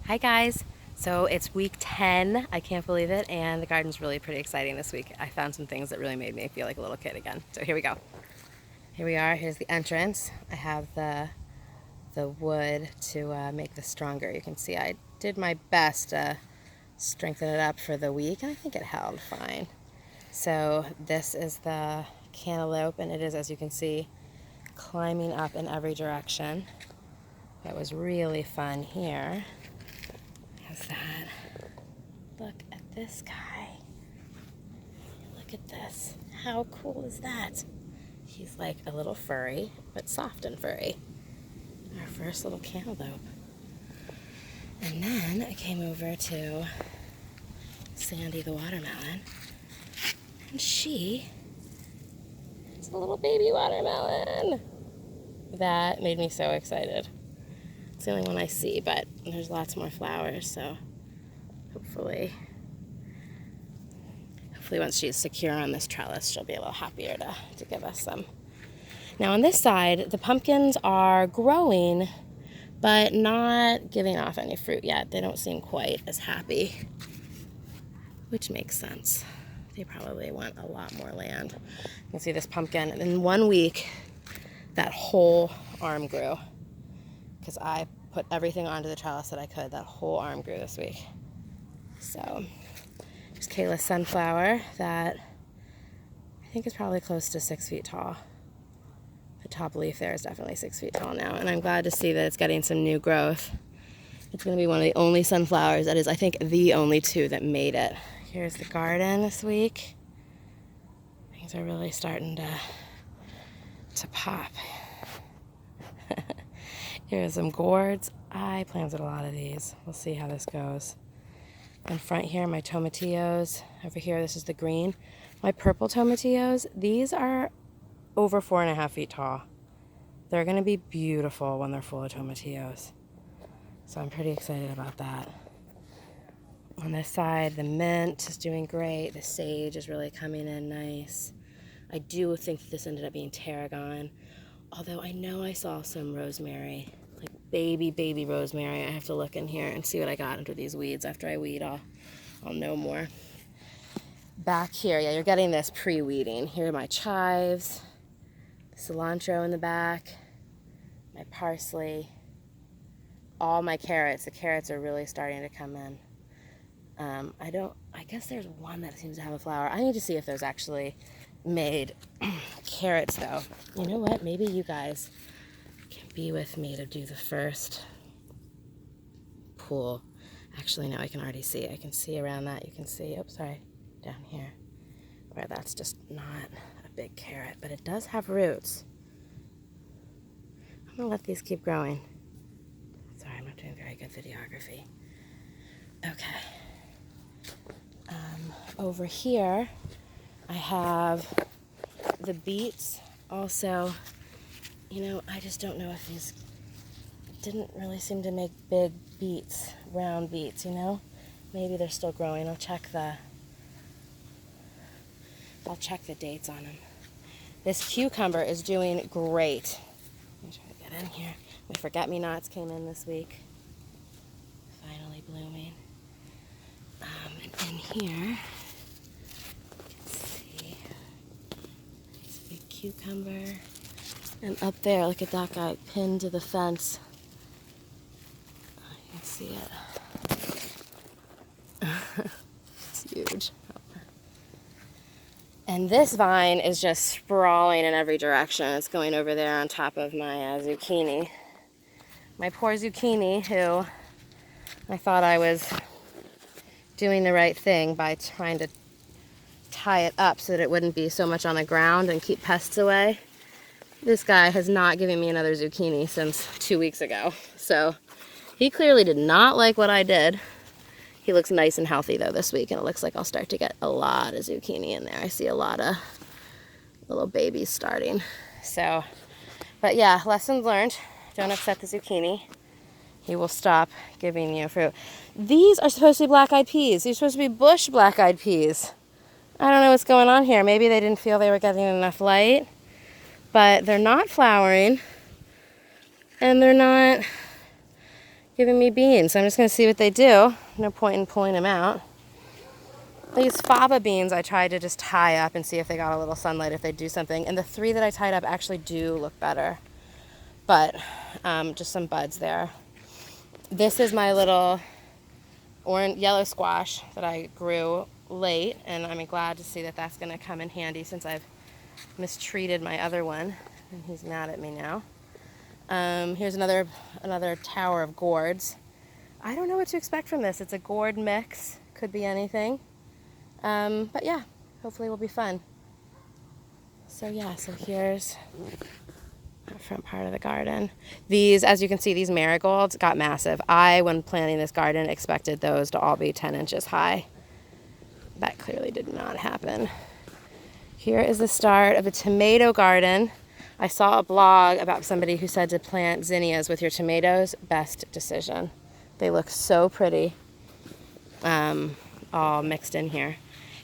Hi guys! So it's week 10, I can't believe it, and the garden's really pretty exciting this week. I found some things that really made me feel like a little kid again. So here we go. Here we are, here's the entrance. I have the wood to make this stronger. You can see I did my best to strengthen it up for the week, and I think it held fine. So this is the cantaloupe, and it is, as you can see, climbing up in every direction. That was really fun here. How's that? Look at this guy. Look at this. How cool is that? He's like a little furry, but soft and furry. Our first little cantaloupe. And then I came over to Sandy the watermelon. And she is a little baby watermelon. That made me so excited. It's the only one I see, but there's lots more flowers, so hopefully once she's secure on this trellis, she'll be a little happier to give us some. Now on this side, the pumpkins are growing, but not giving off any fruit yet. They don't seem quite as happy, which makes sense. They probably want a lot more land. You can see this pumpkin, and in 1 week, that whole arm grew. Because I put everything onto the trellis that I could. That whole arm grew this week. So there's Kayla's sunflower that I think is probably close to 6 feet tall. The top leaf there is definitely 6 feet tall now, and I'm glad to see that it's getting some new growth. It's going to be one of the only sunflowers that is, I think, the only two that made it. Here's the garden this week. Things are really starting to pop. Here's some gourds. I planted a lot of these. We'll see how this goes. In front here, my tomatillos. Over here, this is the green. My purple tomatillos, these are over 4.5 feet tall. They're going to be beautiful when they're full of tomatillos. So I'm pretty excited about that. On this side, the mint is doing great. The sage is really coming in nice. I do think that this ended up being tarragon, although I know I saw some rosemary, like baby rosemary. I have to look in here and see what I got under these weeds. After I weed, I'll know more. Back here, yeah, you're getting this pre-weeding. Here are my chives, cilantro in the back, my parsley, all my carrots. The carrots are really starting to come in. I guess there's one that seems to have a flower. I need to see if those actually made carrots though. You know what? Maybe you guys can be with me to do the first pool. Actually, no, I can already see. I can see around that. You can see, oops, sorry, down here, where that's just not a big carrot, but it does have roots. I'm gonna let these keep growing. Sorry, I'm not doing very good videography. Okay. Over here, I have the beets. Also, you know, I just don't know if these didn't really seem to make big beets, round beets, you know? Maybe they're still growing. I'll check the dates on them. This cucumber is doing great. Let me try to get in here. My forget-me-nots came in this week. Finally blooming. And in here, you can see this big cucumber. And up there, look at that guy pinned to the fence. You can see it. It's huge. And this vine is just sprawling in every direction. It's going over there on top of my zucchini. My poor zucchini, who I thought I was doing the right thing by trying to tie it up so that it wouldn't be so much on the ground and keep pests away. This guy has not given me another zucchini since 2 weeks ago. So he clearly did not like what I did. He looks nice and healthy though this week, and it looks like I'll start to get a lot of zucchini in there. I see a lot of little babies starting. So, but yeah, lessons learned. Don't upset the zucchini. He will stop giving you fruit. These are supposed to be black-eyed peas. These are supposed to be bush black-eyed peas. I don't know what's going on here. Maybe they didn't feel they were getting enough light, but they're not flowering, and they're not giving me beans. So I'm just going to see what they do. No point in pulling them out. These fava beans I tried to just tie up and see if they got a little sunlight, if they do something. And the 3 that I tied up actually do look better. But just some buds there. This is my little orange yellow squash that I grew late, and I'm glad to see that that's going to come in handy since I've mistreated my other one, and he's mad at me now. Here's another tower of gourds. I don't know what to expect from this. It's a gourd mix. Could be anything. But yeah, hopefully it will be fun. So yeah, so here's the front part of the garden. These, as you can see, these marigolds got massive. When planting this garden, expected those to all be 10 inches high. That clearly did not happen. Here is the start of a tomato garden. I saw a blog about somebody who said to plant zinnias with your tomatoes. Best decision. They look so pretty, all mixed in here.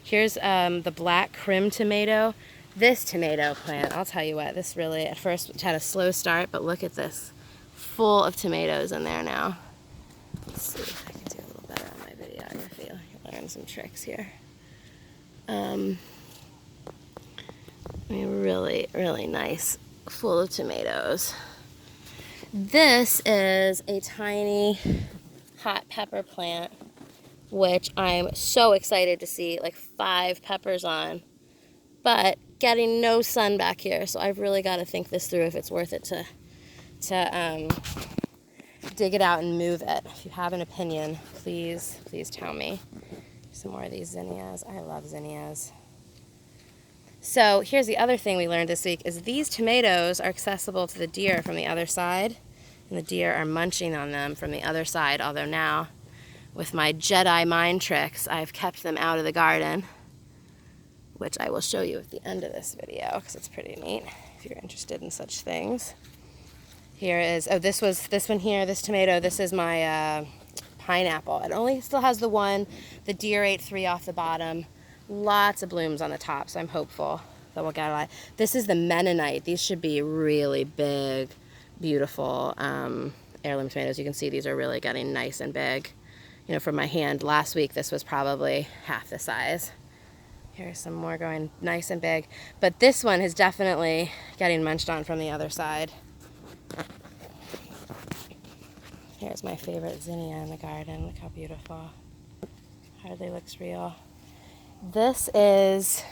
Here's the black crim tomato. This tomato plant, I'll tell you what, this really, at first had a slow start, but look at this. Full of tomatoes in there now. Let's see if I can do a little better on my videography. I'll learn some tricks here. I mean, really, really nice. Full of tomatoes. This is a tiny hot pepper plant, which I'm so excited to see like 5 peppers on, but getting no sun back here, so I've really got to think this through if it's worth it to dig it out and move it. If you have an opinion, please tell me. Some more of these zinnias. I love zinnias. So here's the other thing we learned this week is these tomatoes are accessible to the deer from the other side, and the deer are munching on them from the other side, although now with my Jedi mind tricks, I've kept them out of the garden, which I will show you at the end of this video because it's pretty neat if you're interested in such things. Here is, this one here, this tomato, this is my pineapple. It only still has the one. The deer ate 3 off the bottom. Lots of blooms on the top, so I'm hopeful that we'll get a lot. This is the Mennonite. These should be really big, beautiful heirloom tomatoes. You can see these are really getting nice and big. You know, from my hand last week, this was probably half the size. Here's some more going nice and big. But this one is definitely getting munched on from the other side. Here's my favorite zinnia in the garden. Look how beautiful. Hardly looks real. This is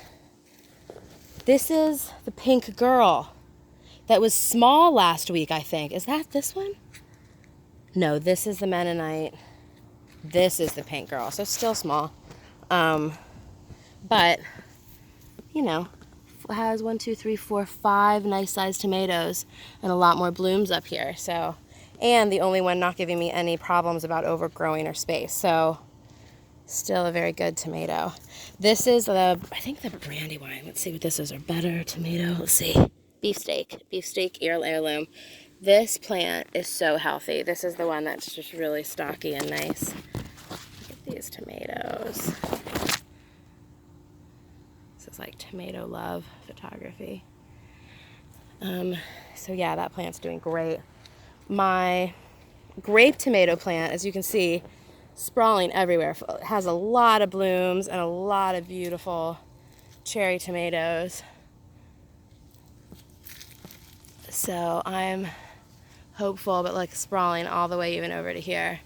the pink girl that was small last week, I think. Is that this one? No, this is the Mennonite. This is the pink girl, so still small. But, you know, has 1, 2, 3, 4, 5 nice sized tomatoes and a lot more blooms up here. So, and the only one not giving me any problems about overgrowing or space. So, still a very good tomato. This is I think the Brandywine. Let's see what this is. Or better tomato. Let's see. Beefsteak heirloom. This plant is so healthy. This is the one that's just really stocky and nice. Look at these tomatoes. This is like tomato love photography. So yeah, that plant's doing great. My grape tomato plant, as you can see, sprawling everywhere. It has a lot of blooms and a lot of beautiful cherry tomatoes. So I'm hopeful, but like sprawling all the way even over to here.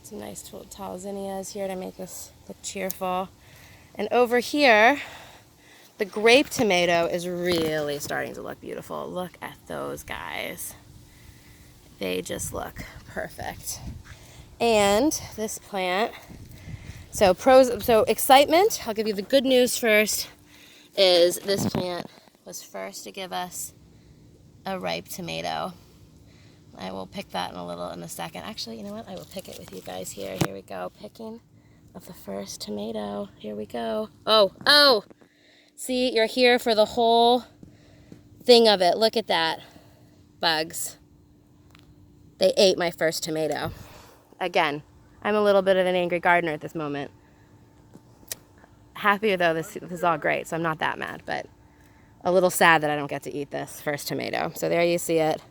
Some nice tall zinnias here to make this look cheerful. And over here, the grape tomato is really starting to look beautiful. Look at those guys. They just look perfect. And this plant, so excitement, I'll give you the good news first, is this plant was first to give us a ripe tomato. I will pick that in a second. Actually, you know what? I will pick it with you guys here. Here we go. Picking of the first tomato. Here we go. Oh! See, you're here for the whole thing of it. Look at that. Bugs. They ate my first tomato. Again, I'm a little bit of an angry gardener at this moment. Happier though, this is all great, so I'm not that mad, but a little sad that I don't get to eat this first tomato. So there you see it.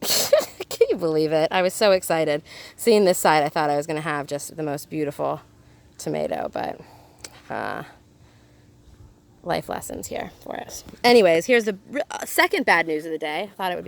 Can you believe it. I was so excited. Seeing this side, I thought I was going to have just the most beautiful tomato, but life lessons here for us. Anyways, here's the second bad news of the day. I thought it would be